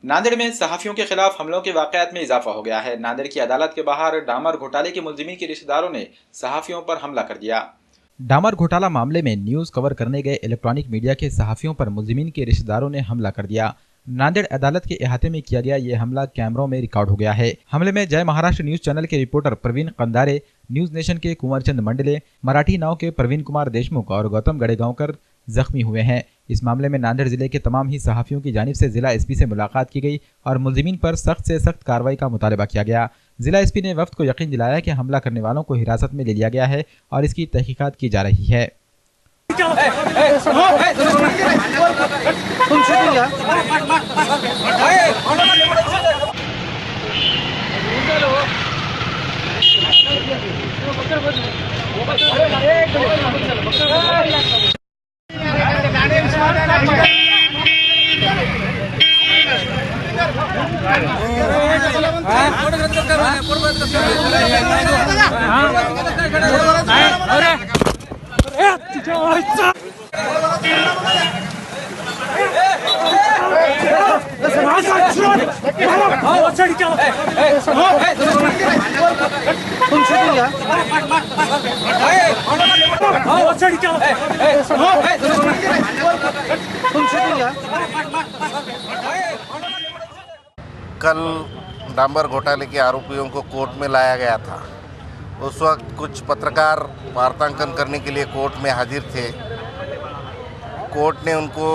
नांदेड़ में सहाफियों के खिलाफ हमलों के वाकयात में इजाफा हो गया है। नांदेड़ की अदालत के बाहर डामर घोटाले के मुल्जिमीन के रिश्तेदारों ने सहाफियों पर हमला कर दिया। डामर घोटाला मामले में न्यूज कवर करने गए इलेक्ट्रॉनिक मीडिया के सहाफियों पर मुल्जिमीन के रिश्तेदारों ने हमला कर दिया। नांदेड़ अदालत के अहाते में किया गया ये हमला कैमरों में रिकॉर्ड हो गया है। हमले में जय महाराष्ट्र न्यूज चैनल के reporter Praveen Kandare, news nation के कुंवरचंद मंडले, मराठी नाव के प्रवीण कुमार देशमुख और गौतम गड़ेगांवकर जख्मी हुए हैं। इस मामले में नांदेड़ जिले के तमाम ही सहाफियों की जानिब से जिला एसपी से मुलाकात की गई और मुल्जिमीन पर सख्त से सख्त कार्रवाई का मुतालबा किया गया। जिला एसपी ने वफ्द को यकीन दिलाया कि हमला करने वालों को हिरासत में ले लिया गया है और इसकी तहकीकात की जा रही है। कल डांबर घोटाले के आरोपियों को कोर्ट में लाया गया था। उस वक्त कुछ पत्रकार वार्तांकन करने के लिए कोर्ट में हाजिर थे। कोर्ट ने उनको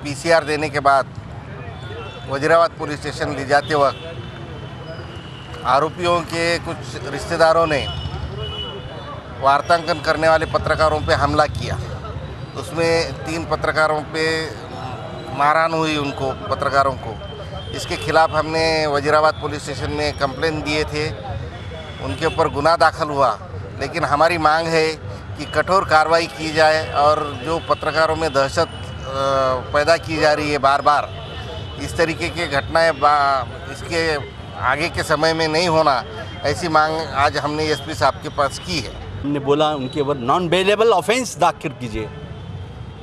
पीसीआर देने के बाद वजीराबाद पुलिस स्टेशन ले जाते वक्त आरोपियों के कुछ रिश्तेदारों ने वार्तांकन करने वाले पत्रकारों पे हमला किया। उसमें 3 पत्रकारों पे मारहान हुई उनको, पत्रकारों को। इसके खिलाफ हमने वजीराबाद पुलिस स्टेशन में कंप्लेंट दिए थे। उनके ऊपर गुनाह दाखिल हुआ, लेकिन हमारी मांग है कि कठोर कार्रवाई की जाए और जो पत्रकारों में दहशत पैदा की जा रही है बार बार, इस तरीके की घटनाएं इसके आगे के समय में नहीं होना, ऐसी मांग आज हमने एसपी साहब के पास की है। हमने बोला उनके ऊपर नॉन बेलेबल ऑफेंस दाखिल कीजिए,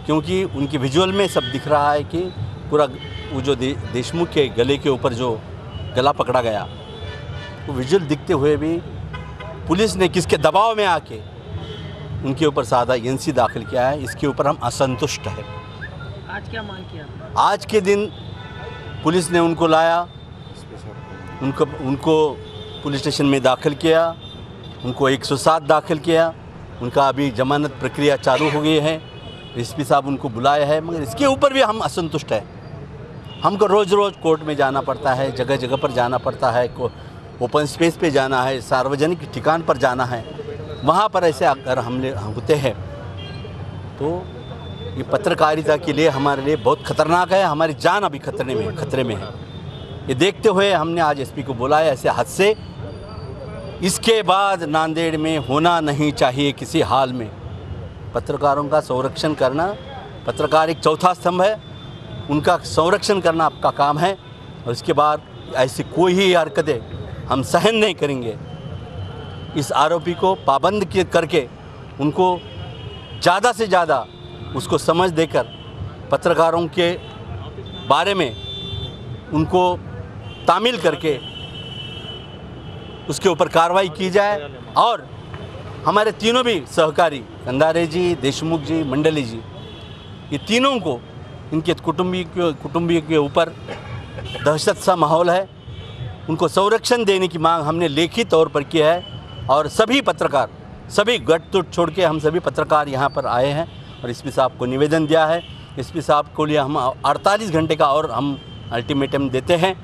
क्योंकि उनके विजुअल में सब दिख रहा है कि पूरा वो जो देशमुख के गले के ऊपर जो गला पकड़ा गया, वो विजुअल दिखते हुए भी पुलिस ने किसके दबाव में आके उनके ऊपर सादा एनसी दाखिल किया है। इसके ऊपर हम असंतुष्ट हैं। आज क्या मांग किया? आज के दिन पुलिस ने उनको लाया, उनको पुलिस स्टेशन में दाखिल किया, उनको 107 दाखिल किया। उनका अभी जमानत प्रक्रिया चालू हो गई है। एसपी साहब उनको बुलाया है, मगर इसके ऊपर भी हम असंतुष्ट हैं। हमको रोज़ रोज़ कोर्ट में जाना पड़ता है, जगह जगह पर जाना पड़ता है, ओपन स्पेस पे जाना है, सार्वजनिक ठिकान पर जाना है। वहाँ पर ऐसे अगर हमले होते हैं तो ये पत्रकारिता के लिए हमारे लिए बहुत ख़तरनाक है। हमारी जान अभी खतरे में है। ये देखते हुए हमने आज एसपी को बुलाया। ऐसे हादसे इसके बाद नांदेड़ में होना नहीं चाहिए किसी हाल में। पत्रकारों का संरक्षण करना, पत्रकार एक चौथा स्तंभ है, उनका संरक्षण करना आपका काम है। और इसके बाद ऐसी कोई ही हरकतें हम सहन नहीं करेंगे। इस आरोपी को पाबंद करके उनको ज़्यादा से ज़्यादा उसको समझ देकर पत्रकारों के बारे में उनको तामील करके उसके ऊपर कार्रवाई की जाए। और हमारे तीनों भी सहकारी, कंदारे जी, देशमुख जी, मंडली जी, ये तीनों को इनके कुटुंबी के ऊपर दहशत सा माहौल है, उनको संरक्षण देने की मांग हमने लिखित तौर पर की है। और सभी पत्रकार, सभी गट टूट छोड़ के हम सभी पत्रकार यहाँ पर आए हैं और एसपी साहब को निवेदन दिया है। एसपी साहब को लिए हम 48 घंटे का और हम अल्टीमेटम देते हैं।